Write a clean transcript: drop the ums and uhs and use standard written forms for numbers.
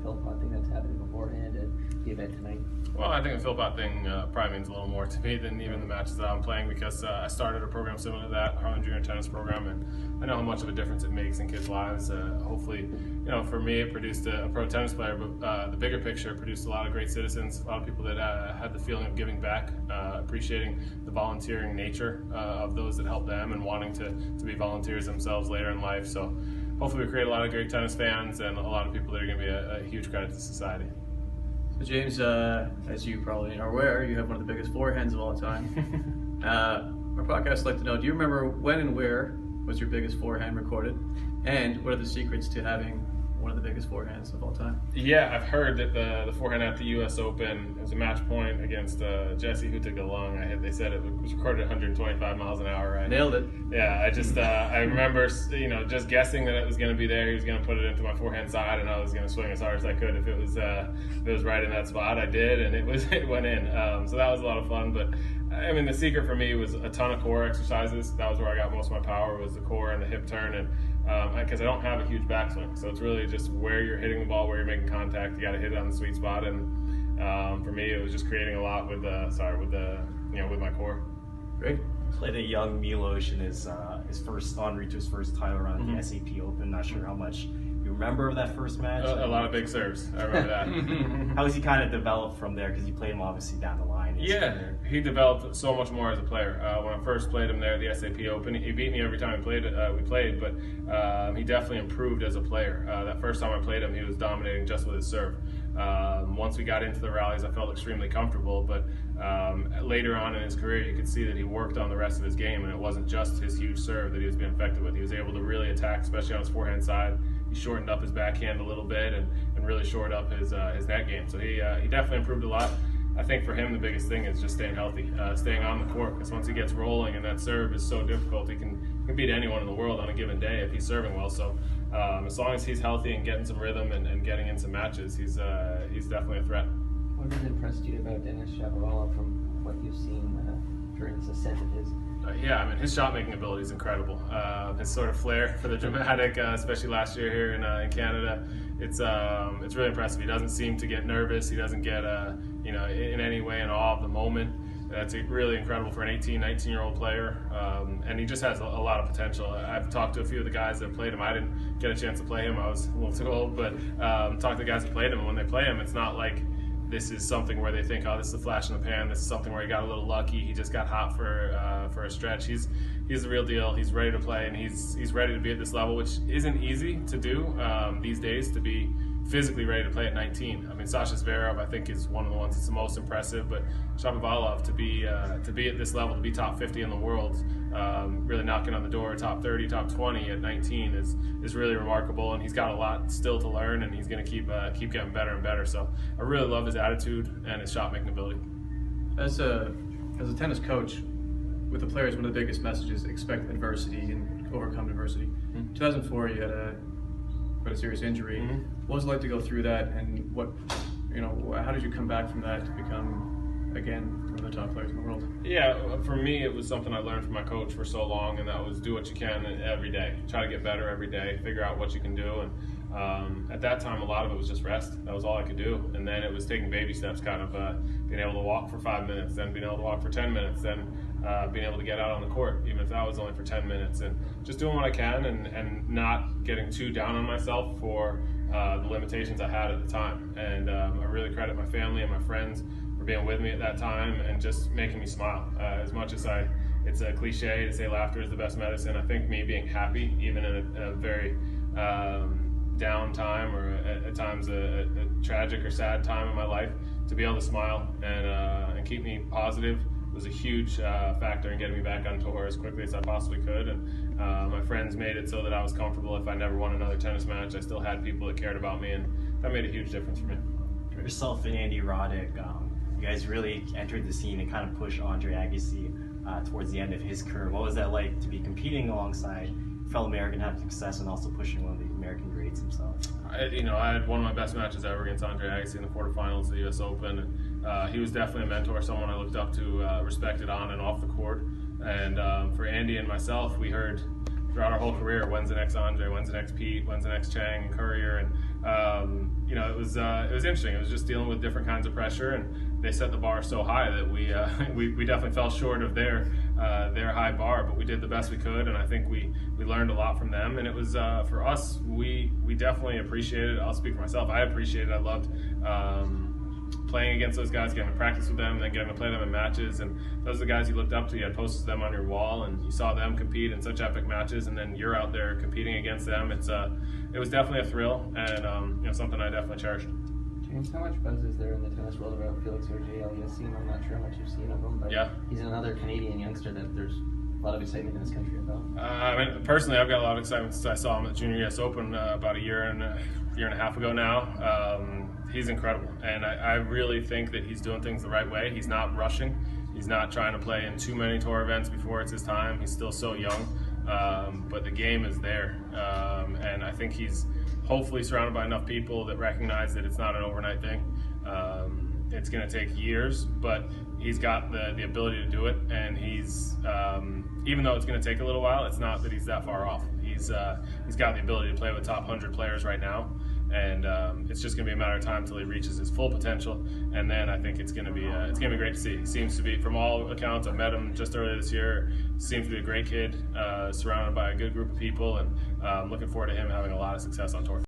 Philpott thing that's happening beforehand at the event tonight? Well, I think the Philpott thing probably means a little more to me than even the matches that I'm playing, because I started a program similar to that, Harlan Junior Tennis Program, and I know how much of a difference it makes in kids' lives. Hopefully, for me, it produced a pro tennis player, but the bigger picture produced a lot of great citizens, a lot of people that had the feeling of giving back, appreciating the volunteering nature of those that help them, and wanting to be volunteers themselves later in life. So hopefully we create a lot of great tennis fans and a lot of people that are going to be a huge credit to society. So James, as you probably are aware, you have one of the biggest forehands of all time. Our podcast would like to know, do you remember when and where was your biggest forehand recorded? And what are the secrets to having one of the biggest forehands of all time? Yeah, I've heard that the forehand at the U.S. Open was a match point against Jesse Hutagalung. They said it was recorded at 125 miles an hour. Right? Nailed it. Yeah, I remember just guessing that it was going to be there. He was going to put it into my forehand side, and I was going to swing as hard as I could if it was right in that spot. I did, and it went in. So that was a lot of fun. But I mean, the secret for me was a ton of core exercises. That was where I got most of my power, was the core and the hip turn, and because I don't have a huge backswing, so it's really just where you're hitting the ball, where you're making contact. You got to hit it on the sweet spot, and for me, it was just creating a lot with my core. Great. Played a young Milos in his first on route to his first title run at the SAP Open. Not sure how much you remember of that first match. A lot of big serves. I remember that. How has he kind of developed from there? Because you played him obviously down the line. Yeah, he developed so much more as a player. When I first played him there at the SAP Open, he beat me every time we played, but he definitely improved as a player. That first time I played him, he was dominating just with his serve. Once we got into the rallies, I felt extremely comfortable, but later on in his career, you could see that he worked on the rest of his game, and it wasn't just his huge serve that he was being effective with. He was able to really attack, especially on his forehand side. He shortened up his backhand a little bit and really shored up his net game. So he definitely improved a lot. I think for him the biggest thing is just staying healthy, staying on the court, because once he gets rolling and that serve is so difficult, he can beat anyone in the world on a given day if he's serving well. So as long as he's healthy and getting some rhythm and getting in some matches, he's definitely a threat. What has impressed you about Denis Shapovalov from what you've seen during this ascent of his? Yeah, I mean, his shot-making ability is incredible. His sort of flair for the dramatic, especially last year here in Canada, it's really impressive. He doesn't seem to get nervous. He doesn't get in any way in awe of the moment. That's really incredible for an 18, 19-year-old player, and he just has a lot of potential. I've talked to a few of the guys that played him. I didn't get a chance to play him. I was a little too old, but talked to the guys that played him, and when they play him, it's not like this is something where they think, oh, this is a flash in the pan. This is something where he got a little lucky. He just got hot for a stretch. He's the real deal. He's ready to play, and he's ready to be at this level, which isn't easy to do these days, to be physically ready to play at 19. I mean, Sasha Zverev, I think, is one of the ones that's the most impressive, but Shapovalov, to be at this level, to be top 50 in the world, really knocking on the door, top 30, top 20 at 19 is really remarkable, and he's got a lot still to learn, and he's going to keep getting better and better. So I really love his attitude and his shot-making ability. As a tennis coach, with the players, one of the biggest messages: expect adversity and overcome adversity. 2004, you had quite a serious injury. What was it like to go through that, and how did you come back from that to become, again, one of the top players in the world? Yeah, for me, it was something I learned from my coach for so long, and that was do what you can every day. Try to get better every day, figure out what you can do. And at that time, a lot of it was just rest. That was all I could do. And then it was taking baby steps, kind of being able to walk for 5 minutes, then being able to walk for 10 minutes, then being able to get out on the court, even if that was only for 10 minutes. And just doing what I can and not getting too down on myself for the limitations I had at the time. And I really credit my family and my friends for being with me at that time and just making me smile. As much as it's a cliche to say laughter is the best medicine, I think me being happy, even in a very down time or at times a tragic or sad time in my life, to be able to smile and keep me positive was a huge factor in getting me back on tour as quickly as I possibly could. And my friends made it so that I was comfortable. If I never won another tennis match, I still had people that cared about me, and that made a huge difference for me. Yourself and Andy Roddick, you guys really entered the scene and kind of pushed Andre Agassi towards the end of his career. What was that like to be competing alongside a fellow American, having success, and also pushing one of the American greats himself? I had one of my best matches ever against Andre Agassi in the quarterfinals of the U.S. Open. And, he was definitely a mentor, someone I looked up to, respected on and off the court. And for Andy and myself, we heard throughout our whole career, when's the next Andre, when's the next Pete, when's the next Chang, Courier, and it was interesting. It was just dealing with different kinds of pressure, and they set the bar so high that we definitely fell short of their high bar, but we did the best we could, and I think we learned a lot from them. And it was for us, we definitely appreciated it. I'll speak for myself. I appreciated it. I loved playing against those guys, getting to practice with them, and then getting to play them in matches. And those are the guys you looked up to. You had posters of them on your wall, and you saw them compete in such epic matches, and then you're out there competing against them. It was definitely a thrill, and something I definitely cherished. James, how much buzz is there in the tennis world about Felix Auger-Aliassime? I'm not sure how much you've seen of him, but yeah, he's another Canadian youngster that there's a lot of excitement in this country about. I mean, personally, I've got a lot of excitement since I saw him at the Junior US Open about a year and a half ago now. He's incredible, and I really think that he's doing things the right way. He's not rushing. He's not trying to play in too many tour events before it's his time. He's still so young, but the game is there, and I think he's hopefully surrounded by enough people that recognize that it's not an overnight thing. It's going to take years, but he's got the ability to do it, and he's even though it's going to take a little while, it's not that he's that far off. He's got the ability to play with top 100 players right now, and it's just going to be a matter of time until he reaches his full potential, and then I think it's going to be great to see. He seems to be, from all accounts, I met him just earlier this year. Seems to be a great kid, surrounded by a good group of people, and looking forward to him having a lot of success on tour.